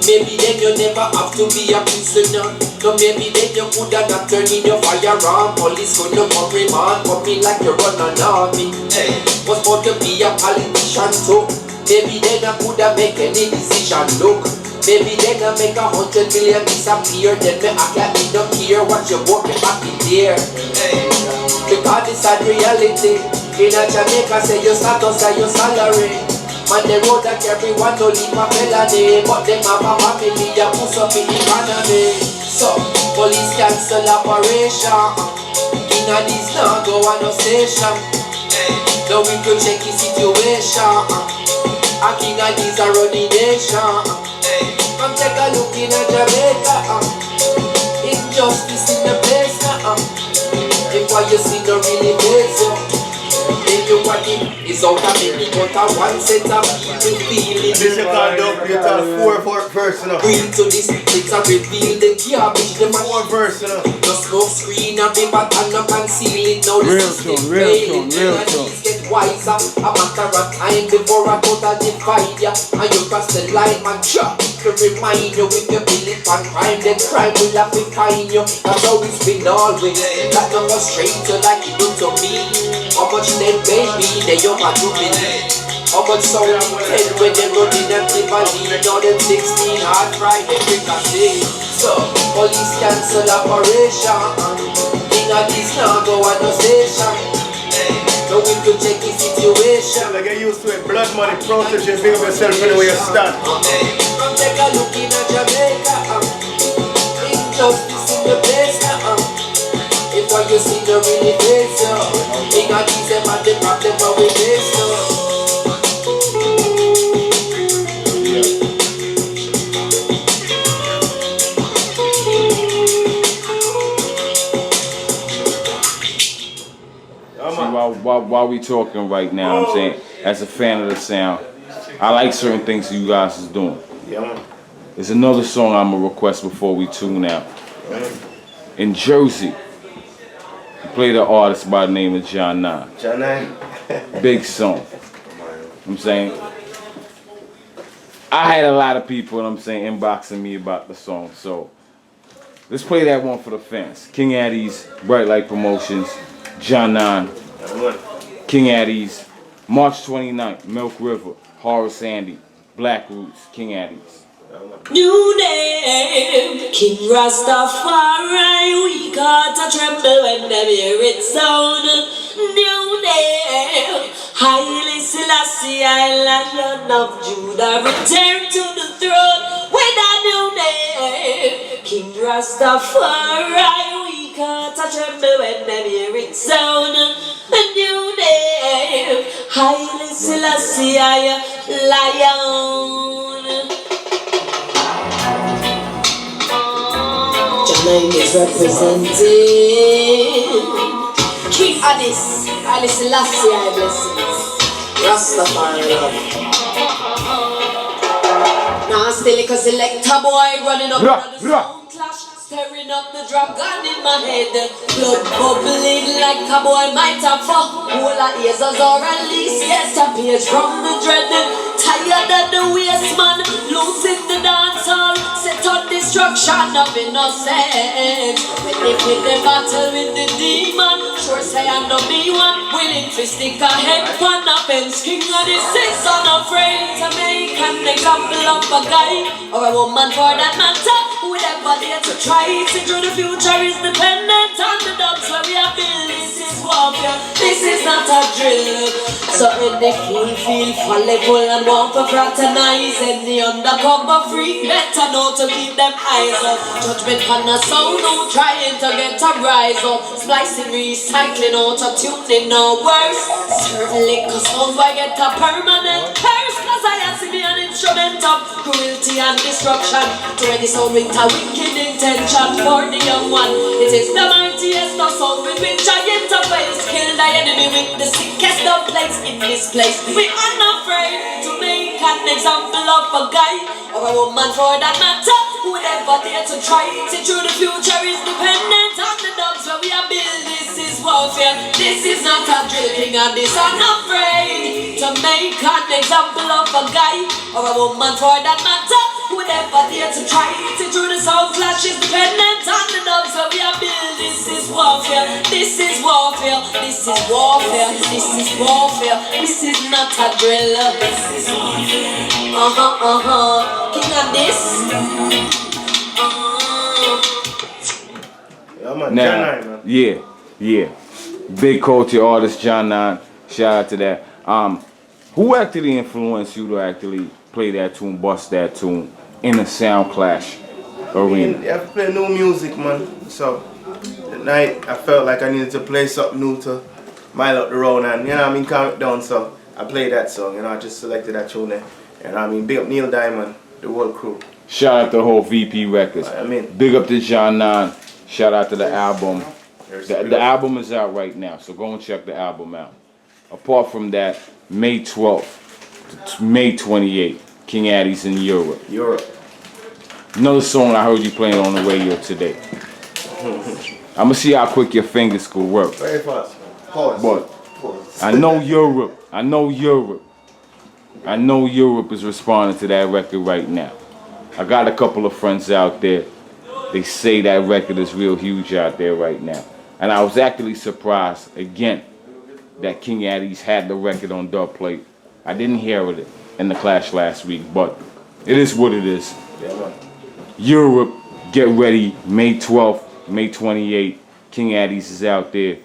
F: Maybe then you never have to be a prisoner. No, maybe then you coulda not turn in your firearm. Police gonna come remand, coming like you run an army. Was born to be a politician too. Maybe then I coulda make any decision. Look, maybe then I make 100 million disappear. Then me act like me don't care what you bought me back in there. Because it's a reality. In a Jamaica say your status and your salary. Man, the road that everyone don't leave a felony. But them have a family that push up in the economy. So, police cancel operation. King Addies now go on no station. Now we could check the situation. A King Addies a running nation. Come take a look in a Jamaica. Injustice in the place now. If what you see don't really face you. Everybody is out of many, but a one set of people feeling.
H: This is called dub, you tell 4 verse, you know.
F: Bring to this, it's a reveal the garbage, the
H: 4 verse, you know.
F: the smoke screen and the button up and seal it. Now the system failing, Addies get wiser. A matter of time before I total divide ya. And you cross the line, man, chop. To remind you if you feel it on crime, then crime will have to find you. That's how it's been always. That don't go straight to like it do to me. How much dead baby, they you have to believe. How much sound dead when they running them Tivoli. Now them 16 hard Friday fricassee. So, police cancel operation. King Addies now go on no station. Now we could check the situation.
H: Like get used to it, Blood Money, Protege, big up yourself anywhere you stand.
F: Come take a look in at Jamaica. Injustice in the place now. If what you see don't really face you. King Addies them and the problem what we face now.
G: See, while we talking right now, I'm saying, as a fan of the sound, I like certain things that you guys is doing.
H: Yeah, man.
G: There's another song I'm gonna request before we tune out. In Jersey, you played an artist by the name of John 9.
H: John 9.
G: Big song. You know what I'm saying? I had a lot of people, you know what I'm saying, inboxing me about the song, so let's play that one for the fans. King Addies, Brite Lite Promotions, John 9, King Addies, March 29th, Milk River, Horace Andy, Black Roots, King Addies.
K: New name, King Rastafari, we got to tremble when them hear it sound. New name, Haile Selassie, Lion of Judah, return to the throne with a new name. King Rastafari, we got to tremble when them hear it sound. A new name, Haile Selassie, Lion. Name is representing King Addies, Haile Selassie, I blessings, Rastafari love. Now still like a selector boy running up on the sound clash, stirring up the dragon in my head, blood bubbling like a boy might have fuck. All our ears are at least yes, a page from the dread. Tired of the waste man, losing the dance hall, set on destruction of innocence. When they pick the battle with the demon, sure say I'm not be one, willing to stick a head on a fence. King Addies is unafraid to make an example of a guy or a woman for that matter, whoever dare to try it. Into the future is dependent on the dogs where we are built. This is warfare, this is not a drill. So in the feel fallible and want to fraternize, and the undercover freak better know to keep them eyes up. Judgment on the sound, no trying to get a rise up. Splicing, recycling, auto-tuning, no worse. Certainly cause sound I get a permanent curse, cause I have to be an instrument of cruelty and destruction. To any sound with a wicked intention for the young one. It is the mightiest of sound with which I interface. Kill the enemy with the sickest of plagues in this place. We are not afraid to make an example of a guy or a woman for that matter, whoever dare to try it. Through the future is dependent on the dogs where we are built. This is warfare, this is not a drill. King Addies are not afraid to make an example of a guy or a woman for that matter, whoever dare to try it. Through the sound clash is dependent on the dogs where we are built. This is warfare, this is warfare, this is warfare, this is warfare, this is not a drill. This is warfare. King Addies.
H: Yeah, man.
G: Now,
H: John 9, man.
G: yeah. Big culture artist John 9. Shout out to that. Who actually influenced you to actually play that tune, bust that tune in the sound clash arena?
H: You have to play new music, man. So tonight I felt like I needed to play something new to mile up the road and, you know what I mean, calm it down. So I played that song, you know, I just selected that tune there. You know what I mean, big up Neil Diamond, the whole crew.
G: Shout out to the whole VP Records.
H: I mean,
G: big up to John 9. Shout out to the album. The album is out right now, so go and check the album out. Apart from that, May 12th to May 28th, King Addies in Europe. Another song I heard you playing on the radio today. I'm gonna see how quick your fingers could work.
H: Very fast. Pause.
G: But I know Europe is responding to that record right now. I got a couple of friends out there. They say that record is real huge out there right now. And I was actually surprised, again, that King Addies had the record on dub plate. I didn't hear it in the clash last week, but it is what it is. Europe, get ready, May 12th, May 28th, King Addies is out there.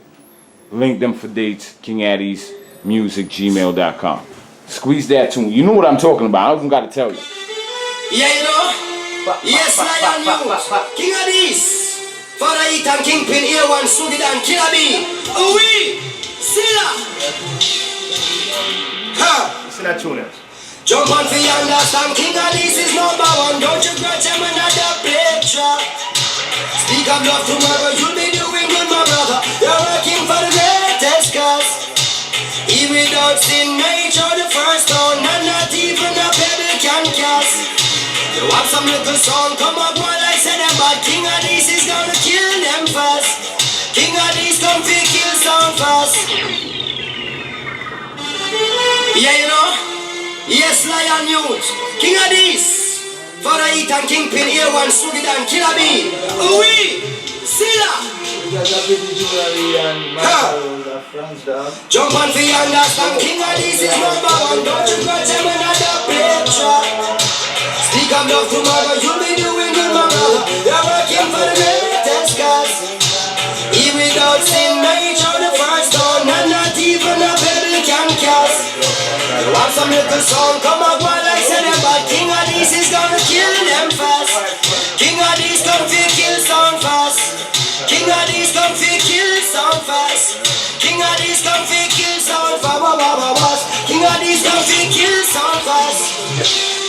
G: Link them for dates, kingaddiesmusic@gmail.com. Squeeze that tune. You know what I'm talking about. I don't even got to tell you.
F: Yeah, you know. Yes, Lion News. King Addies. Father Ethan Kingpin, A1, Sugid and Killer B. Oui. Silla. Ha.
H: Listen to that tune.
F: Jump on for you understand. King Addies is #1. Don't you grudge him another play track. Speak of love tomorrow. You'll be doing good, my brother. You're working for the greatest cause.
C: without sin, nature the first stone, and not even a pebble can cast. You have some little song, come up one like say them, but King Addies is gonna kill them fast. King Addies come fi kill sound fast. Yeah, you know? Yes, Lion Youth. King Addies. Father Ethan, Kingpin, A1, Sugi Dan, Killer B. Oui, Silla. Jump on for you understand. King Addies is number one. Don't you go tell me another picture. Speak of love tomorrow, you'll be doing good, my brother. You're working for the greatest cause. He without sin, nature the first stone, and not even a pebble can cast. You have some little song, come up one like say them, but King Addies is gonna kill them fast. King Addies come fi kill sound fast. King Addies come fi kill sound fast. King Addies come fi kill sound fast. King Addies come fi kill sound fast.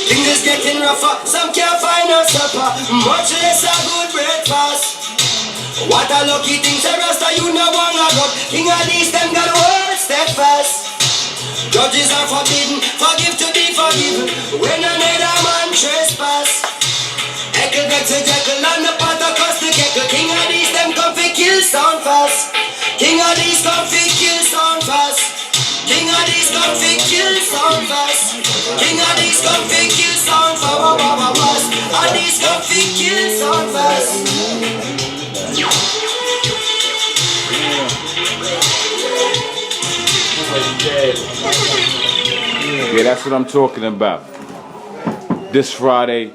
C: Things is getting rougher, some can't find no supper, much less a good breakfast. What a lucky thing, say Rasta, you know one I got. King Addies, them got word steadfast. Judges are forbidden, forgive to be forgiven. When another man trespass, Eckle vex a Jekyll and the pot of cost the kettle. King Addies, them come fi kill sound fast. King Addies come fi kill sound fast. King Addies come fi kill sound fast. King Addies come fi kill sound fast. Addies come fi kill sound fast.
G: Yeah, that's what I'm talking about. This Friday,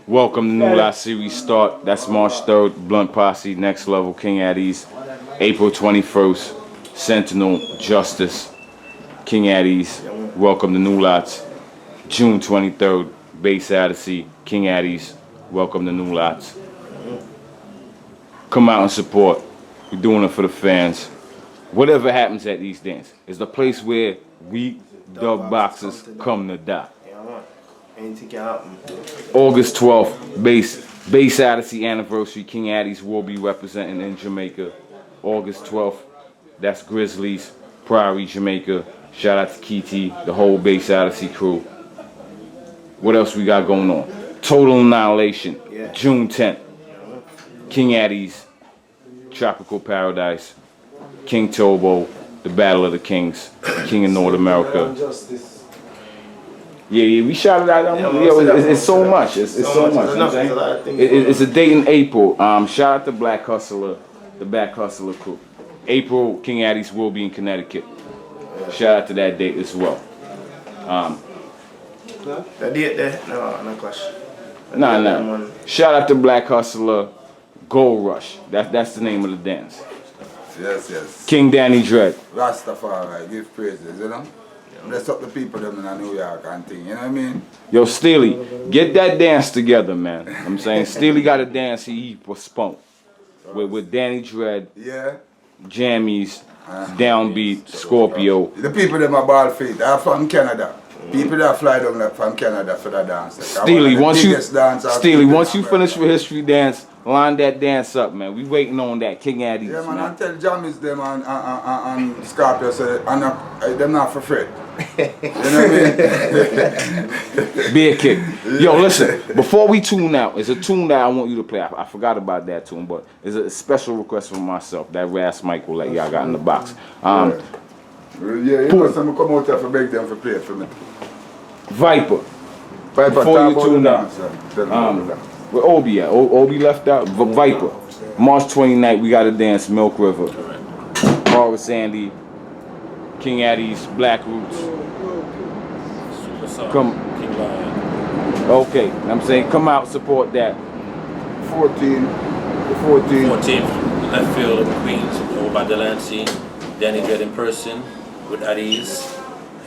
G: welcome to New Life Series start. That's March 3rd, Blunt Posse, Next Level, King Addies. April 21st, Sentinel, Justice, King Addies. Welcome to New Lots. June 23rd, Bass Odyssey, King Addies. Welcome to New Lots. Come out and support. We're doing it for the fans. Whatever happens at these dances is the place where we dub boxers come to die.
H: Anything can happen.
G: August 12th, Bass Odyssey anniversary. King Addies will be representing in Jamaica. August 12th, that's Grizzlies, Priory, Jamaica. Shout out to Kitty, the whole Bass Odyssey crew. What else we got going on? Total Annihilation, June 10th. King Addies, Tropical Paradise. King Tobo, the Battle of the Kings, King of North America. Yeah, we shouted out. It's so much. It's so much. It's a date in April. Shout out to Black Hustler, the Black Hustler crew. April, King Addies will be in Connecticut. Shout out to that date as well.
H: The date there? No clash.
G: Nah. Shout out to Black Hustler, Gold Rush. That's the name of the dance.
L: Yes.
G: King Danny Dread.
L: Rastafari, give praises, you know? Bless up the people them in New York and thing, you know what I mean?
G: Yo, Steely, get that dance together, man. I'm saying Steely got a dance he postponed with Danny Dread, Jammies, Downbeat, Scorpio.
L: The people them are bald feet. They're from Canada. People that fly down from Canada for that dance.
G: Steely, once you finish with History Dance, line that dance up, man. We waiting on that King Addies.
L: Yeah, man. I tell Jammies them and Scorpio so them not for free. You know what I mean?
G: Beer kick. Yo, listen. Before we tune out, it's a tune that I want you to play. I forgot about that tune, but it's a special request from myself. That Ras Michael that y'all got in the box.
L: You know, some come out here for beg them for play for me.
G: Viper. Before you tune out. Where Obi at? Obi left out. Viper. March 29th, we got to dance Milk River. Horace Andy, King Addies, Black Roots. Come.
M: King Lion.
G: Okay, I'm saying come out, support that.
M: 14th, left field of Queens, over by Delancey. Danny Dread in person with Addies.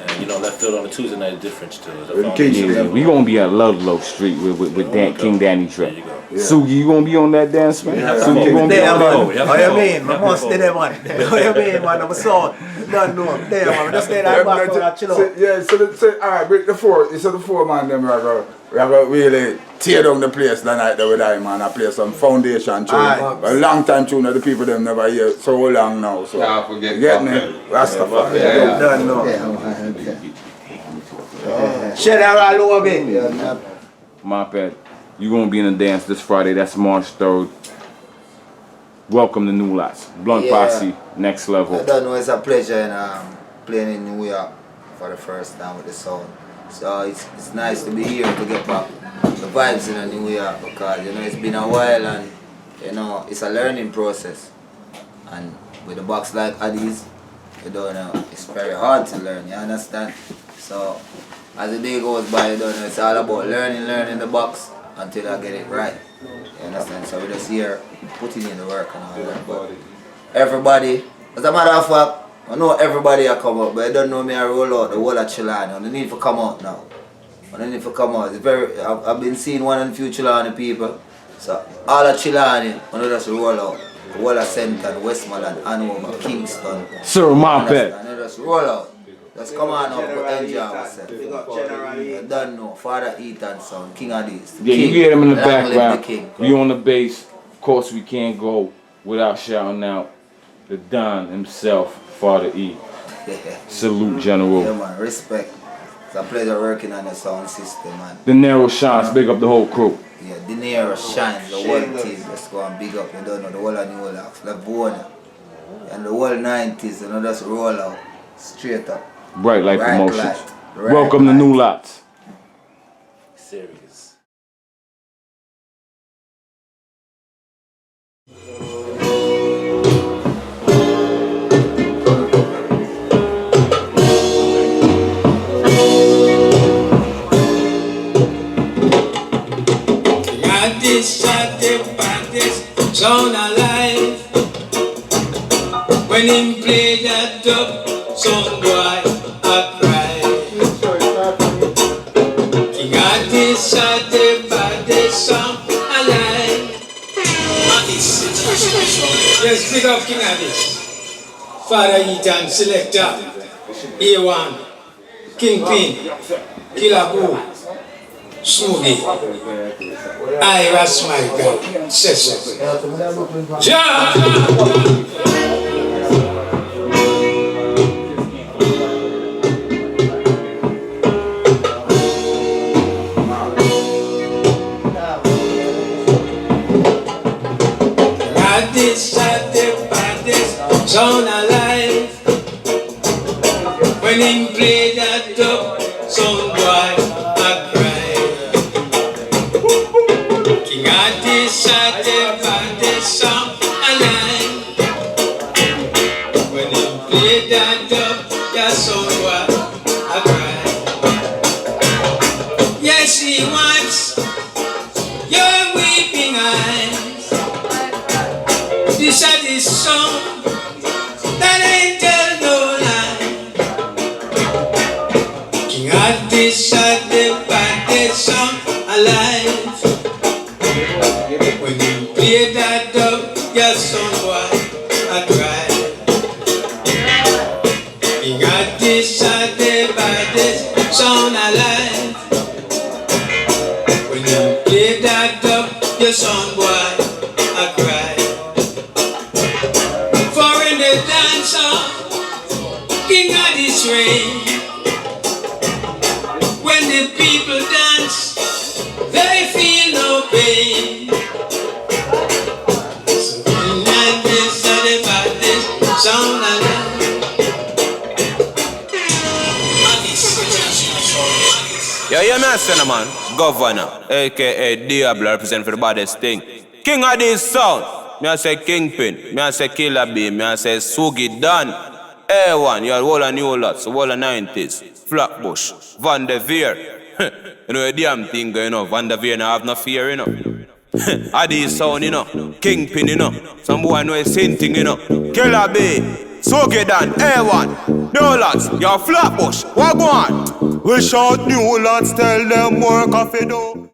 M: And you know, left field on a Tuesday night is different too.
G: We gonna be at Ludlow Street with King Danny Dread. Sugi, you gonna be on that dance, man? Sugi, you gonna be on that?
N: What you mean? I must stay there, man. What you mean, man? I'm so don't know. There, man. Just stay there back and chill out.
L: Yeah, so alright, break the four. It's the four man them right we are going to really tear down the place the night that we die, man. I play some foundation tune. A long time tune that the people them never hear so long now. So
O: can't forget.
L: You get me? Rastafari.
N: Yeah. Don't know. Shut out a little bit.
G: My bad. You're going to be in the dance this Friday. That's March 3rd. Welcome to New Lots. Blunt Posse, next level.
I: I don't know, it's a pleasure playing in New York for the first time with the sound. So it's nice to be here to get back the vibes in New York because you know it's been a while and you know it's a learning process. And with a box like Addies, you don't know, it's very hard to learn, you understand? So as the day goes by, you don't know, it's all about learning the box until I get it right. You understand? So we're just here putting in the work and all that. But everybody, as a matter of fact, I know everybody I come out, but I don't know me I roll out the whole of Chilani. I need to come out now. I need to come out. It's very, I've been seeing one and few Chilani people. So all of Chilani, I know just roll out. The whole of Senton, Westmoreland, Hanover, Kingston.
G: Sir, my bad.
I: I know just roll out. Just come on up, enjoy ourselves. I don't know, Father Ethan son, King Addies.
G: Yeah, you hear him in the background. We on the bass. Of course, we can't go without shouting out the Don himself, Father E. Salute, General.
I: Yeah, man, respect. It's a pleasure working on the sound system, man.
G: De Niro shines, big up the whole crew.
I: Yeah, De Niro shines, the whole team. Let's go and big up, you don't know, the whole of New Orleans, Lavona. And the whole 90s, you know, just roll out, straight up.
G: Brite Lite Promotions.
I: Right
G: Welcome to New Lots.
M: Serious.
P: Sound alive. When him play that dub, some boy a cry. King Addies at the baddest sound alive. Yes, big up King Addies. Father Ethan, Selector, A1, Kingpin, Killer Boo, Smoothie, Ira Smiker, Cecil. Addies at the baddest sound alive. When him play that dub, sound boy a cry. King Addies at the baddest sound alive. When him play that dub, that sound boy a cry. Yes, he wants your weeping eyes. This is the song that ain't tell no lie. King Addies at the baddest song alive. When you play that dub, your son boy a cry. King Addies at the baddest song alive. When you play that dub, your son boy a cry. King Addies reign. When the people dance, they feel no pain. So King Addies at the baddest sound alive.
F: Yeah, yeah, man, man. Governor, aka Diablo, represent for the baddest thing. King Addies sound. Me I say Kingpin, me I say Killer B, me I say Sugi Dan. A1, you all a new lots, all the 90s. Flatbush, Van der Veer. You know a damn thing, you know. Van der Veer no have no fear, you know. Addies sound, you know. Kingpin, you know. Some boy know a same thing, you know. Killer B, Sugi Dan, A1. New lots, you're Flatbush, what go on? We shout new lots, tell them work off it do.